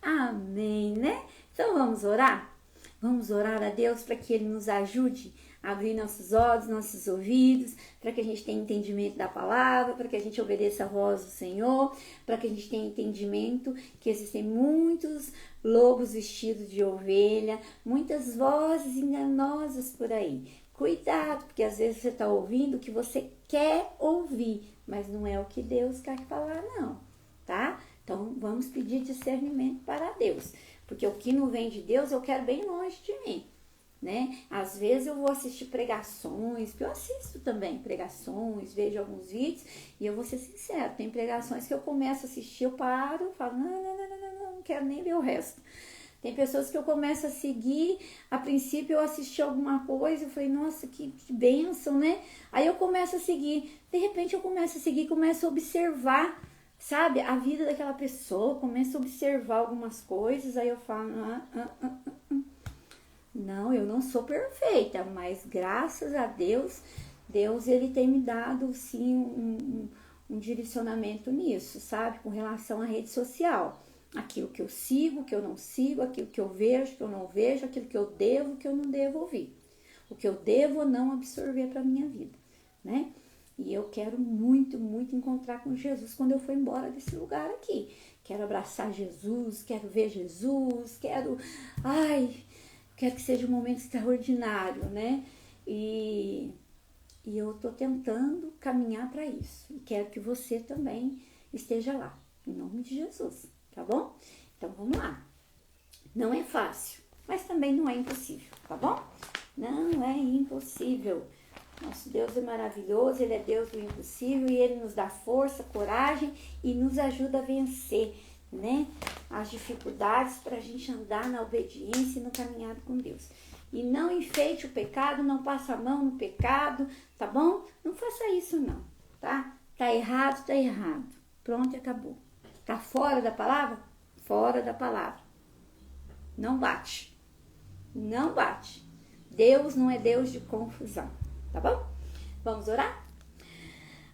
Amém, né? Então vamos orar? Vamos orar a Deus para que Ele nos ajude a abrir nossos olhos, nossos ouvidos, para que a gente tenha entendimento da palavra, para que a gente obedeça a voz do Senhor, para que a gente tenha entendimento que existem muitos lobos vestidos de ovelha, muitas vozes enganosas por aí. Cuidado, porque às vezes você está ouvindo o que você quer ouvir, mas não é o que Deus quer falar, não, tá? Então vamos pedir discernimento para Deus, porque o que não vem de Deus eu quero bem longe de mim, né? Às vezes eu vou assistir pregações, que eu assisto também pregações, vejo alguns vídeos, e eu vou ser sincera, tem pregações que eu começo a assistir, eu paro, falo, não quero nem ver o resto. Tem pessoas que eu começo a seguir, a princípio eu assisti alguma coisa, eu falei, nossa, que bênção, né? Aí eu começo a seguir, de repente eu começo a seguir, começo a observar, sabe, a vida daquela pessoa, começo a observar algumas coisas, aí eu falo, não, eu não sou perfeita, mas graças a Deus, Ele tem me dado, sim, um direcionamento nisso, sabe, com relação à rede social. Aquilo que eu sigo, que eu não sigo, aquilo que eu vejo, que eu não vejo, aquilo que eu devo, que eu não devo ouvir. O que eu devo ou não absorver para a minha vida, né? E eu quero muito, muito encontrar com Jesus quando eu for embora desse lugar aqui. Quero abraçar Jesus, quero ver Jesus, quero que seja um momento extraordinário, né? E eu tô tentando caminhar para isso. E quero que você também esteja lá, em nome de Jesus, tá bom? Então vamos lá. Não é fácil, mas também não é impossível, tá bom? Não é impossível. Nosso Deus é maravilhoso, Ele é Deus do impossível e Ele nos dá força, coragem e nos ajuda a vencer, né, as dificuldades para a gente andar na obediência e no caminhado com Deus. E não enfeite o pecado, não passe a mão no pecado, tá bom? Não faça isso não, tá? Tá errado, tá errado. Pronto e acabou. Tá fora da palavra? Fora da palavra. Não bate. Não bate. Deus não é Deus de confusão. Tá bom? Vamos orar?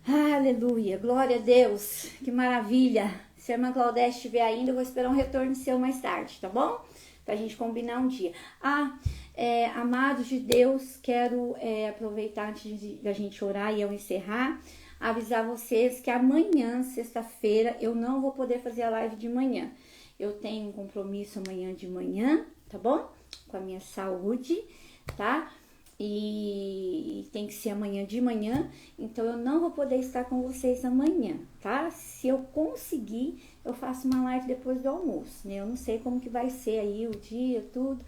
Aleluia, glória a Deus, que maravilha. Se a irmã Claudete estiver ainda, eu vou esperar um retorno seu mais tarde, tá bom? Pra gente combinar um dia. Amados de Deus, quero aproveitar antes da gente orar e eu encerrar, avisar vocês que amanhã, sexta-feira, eu não vou poder fazer a live de manhã. Eu tenho um compromisso amanhã de manhã, tá bom? Com a minha saúde, tá? E tem que ser amanhã de manhã, então eu não vou poder estar com vocês amanhã, tá? Se eu conseguir, eu faço uma live depois do almoço, né? Eu não sei como que vai ser aí o dia, tudo,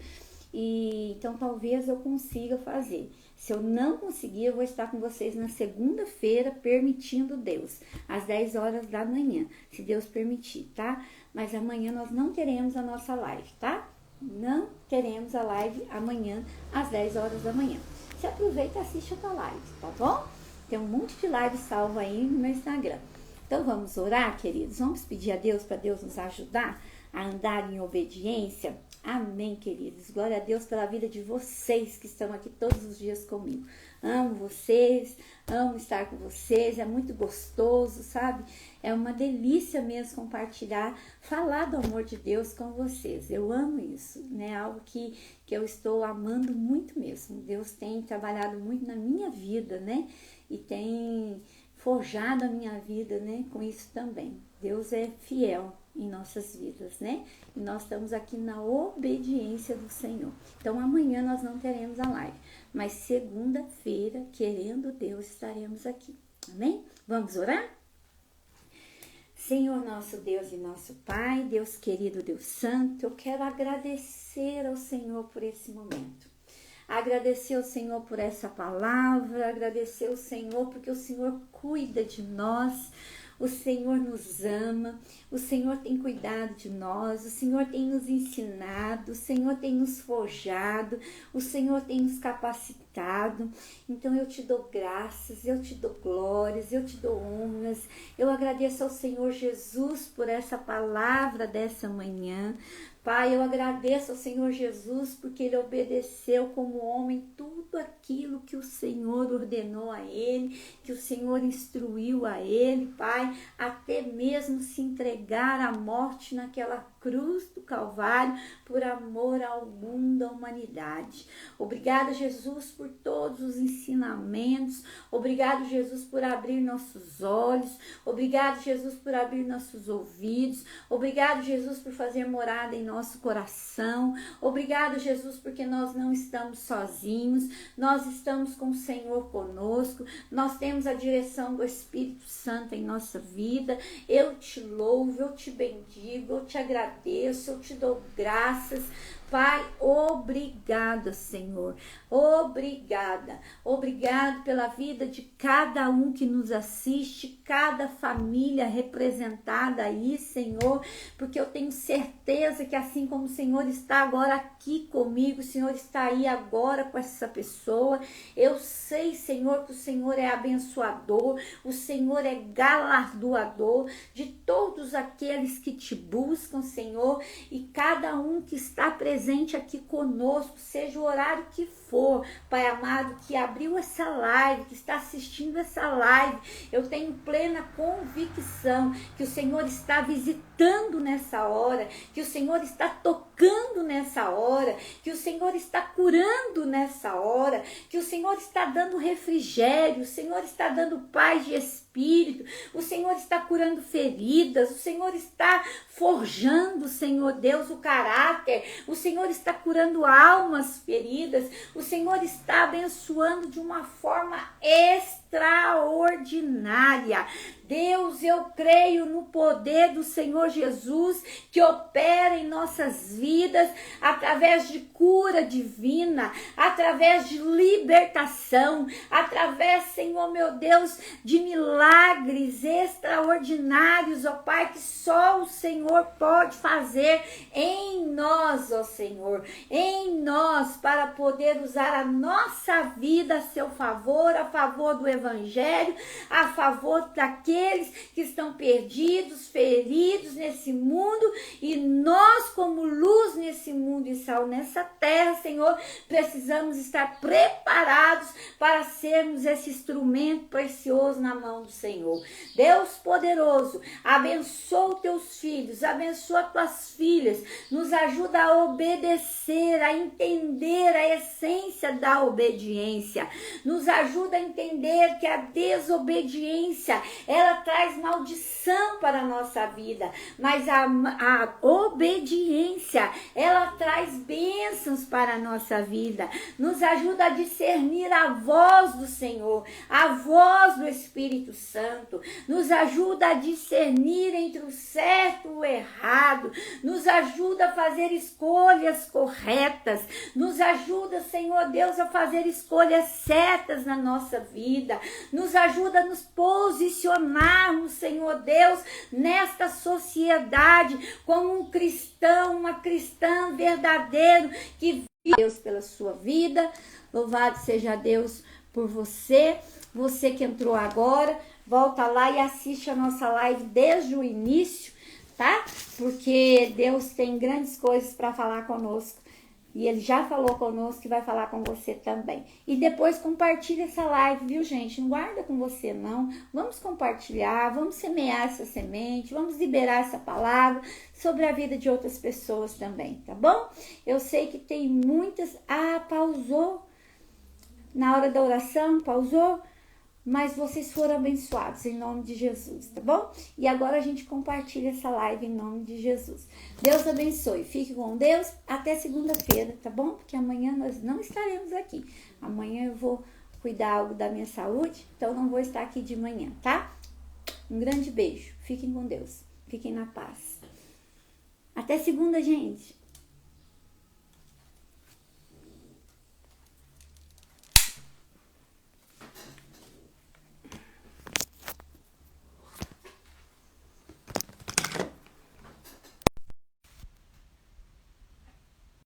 e então talvez eu consiga fazer. Se eu não conseguir, eu vou estar com vocês na segunda-feira, permitindo Deus, às 10 horas da manhã, se Deus permitir, tá? Mas amanhã nós não teremos a nossa live, tá? Não teremos a live amanhã às 10 horas da manhã. Você aproveita e assiste a live, tá bom? Tem um monte de live salvo aí no meu Instagram. Então vamos orar, queridos? Vamos pedir a Deus para Deus nos ajudar a andar em obediência? Amém, queridos. Glória a Deus pela vida de vocês que estão aqui todos os dias comigo. Amo vocês, amo estar com vocês, é muito gostoso, sabe? É uma delícia mesmo compartilhar, falar do amor de Deus com vocês. Eu amo isso, né? Algo que eu estou amando muito mesmo. Deus tem trabalhado muito na minha vida, né? E tem forjado a minha vida, né? Com isso também. Deus é fiel em nossas vidas, né? E nós estamos aqui na obediência do Senhor. Então amanhã nós não teremos a live, mas segunda-feira, querendo Deus, estaremos aqui. Amém? Vamos orar? Senhor nosso Deus e nosso Pai, Deus querido, Deus santo, eu quero agradecer ao Senhor por esse momento. Agradecer ao Senhor por essa palavra, agradecer ao Senhor porque o Senhor cuida de nós, o Senhor nos ama, o Senhor tem cuidado de nós, o Senhor tem nos ensinado, o Senhor tem nos forjado, o Senhor tem nos capacitado. Então eu te dou graças, eu te dou glórias, eu te dou honras. Eu agradeço ao Senhor Jesus por essa palavra dessa manhã. Pai, eu agradeço ao Senhor Jesus porque Ele obedeceu como homem tudo aquilo que o Senhor ordenou a Ele, que o Senhor instruiu a Ele, Pai, até mesmo se entregar à morte naquela cruz do Calvário por amor ao mundo, à humanidade. Obrigada, Jesus, por todos os ensinamentos. Obrigado, Jesus, por abrir nossos olhos. Obrigado, Jesus, por abrir nossos ouvidos. Obrigado, Jesus, por fazer morada em nosso coração. Obrigado, Jesus, porque nós não estamos sozinhos. Nós estamos com o Senhor conosco. Nós temos a direção do Espírito Santo em nossa vida. Eu te louvo, eu te bendigo, eu te agradeço, eu te dou graças. Pai, obrigada, Senhor, obrigada, obrigado pela vida de cada um que nos assiste, cada família representada aí, Senhor, porque eu tenho certeza que assim como o Senhor está agora aqui comigo, o Senhor está aí agora com essa pessoa. Eu sei, Senhor, que o Senhor é abençoador, o Senhor é galardoador de todos aqueles que te buscam, Senhor, e cada um que está presente aqui conosco, seja o horário que for, Pai amado, que abriu essa live, que está assistindo essa live, eu tenho plena convicção que o Senhor está visitando nessa hora, que o Senhor está tocando nessa hora, que o Senhor está curando nessa hora, que o Senhor está dando refrigério, o Senhor está dando paz de espírito, o Senhor está curando feridas, o Senhor está forjando, Senhor Deus, o caráter, o Senhor está curando almas feridas, o Senhor está abençoando de uma forma extraordinária. Deus, eu creio no poder do Senhor Jesus que opera em nossas vidas através de cura divina, através de libertação, através, Senhor meu Deus, de milagres extraordinários, ó Pai, que só o Senhor pode fazer em nós, ó Senhor, em nós, para poder usar a nossa vida a seu favor, a favor do Evangelho, a favor daqueles que estão perdidos, feridos nesse mundo, e nós, como luz nesse mundo e sal nessa terra, Senhor, precisamos estar preparados para sermos esse instrumento precioso na mão do Senhor. Deus poderoso, abençoa os teus filhos, abençoa tuas filhas, nos ajuda a obedecer, a entender a essência da obediência, nos ajuda a entender que a desobediência, ela traz maldição para a nossa vida, mas a obediência, ela traz bênçãos para a nossa vida, nos ajuda a discernir a voz do Senhor, a voz do Espírito Santo, nos ajuda a discernir entre o certo e o errado, nos ajuda a fazer escolhas corretas, nos ajuda, Senhor Deus, a fazer escolhas certas na nossa vida, nos ajuda a nos posicionarmos, Senhor Deus, nesta sociedade como um cristão, uma cristã verdadeiro que vive Deus pela sua vida. Louvado seja Deus por você, você que entrou agora, volta lá e assiste a nossa live desde o início, tá? Porque Deus tem grandes coisas para falar conosco. E Ele já falou conosco que vai falar com você também. E depois compartilha essa live, viu, gente? Não guarda com você, não. Vamos compartilhar, vamos semear essa semente, vamos liberar essa palavra sobre a vida de outras pessoas também, tá bom? Eu sei que tem muitas... pausou na hora da oração, pausou? Mas vocês foram abençoados em nome de Jesus, tá bom? E agora a gente compartilha essa live em nome de Jesus. Deus abençoe, fique com Deus até segunda-feira, tá bom? Porque amanhã nós não estaremos aqui. Amanhã eu vou cuidar algo da minha saúde, então não vou estar aqui de manhã, tá? Um grande beijo. Fiquem com Deus. Fiquem na paz. Até segunda, gente.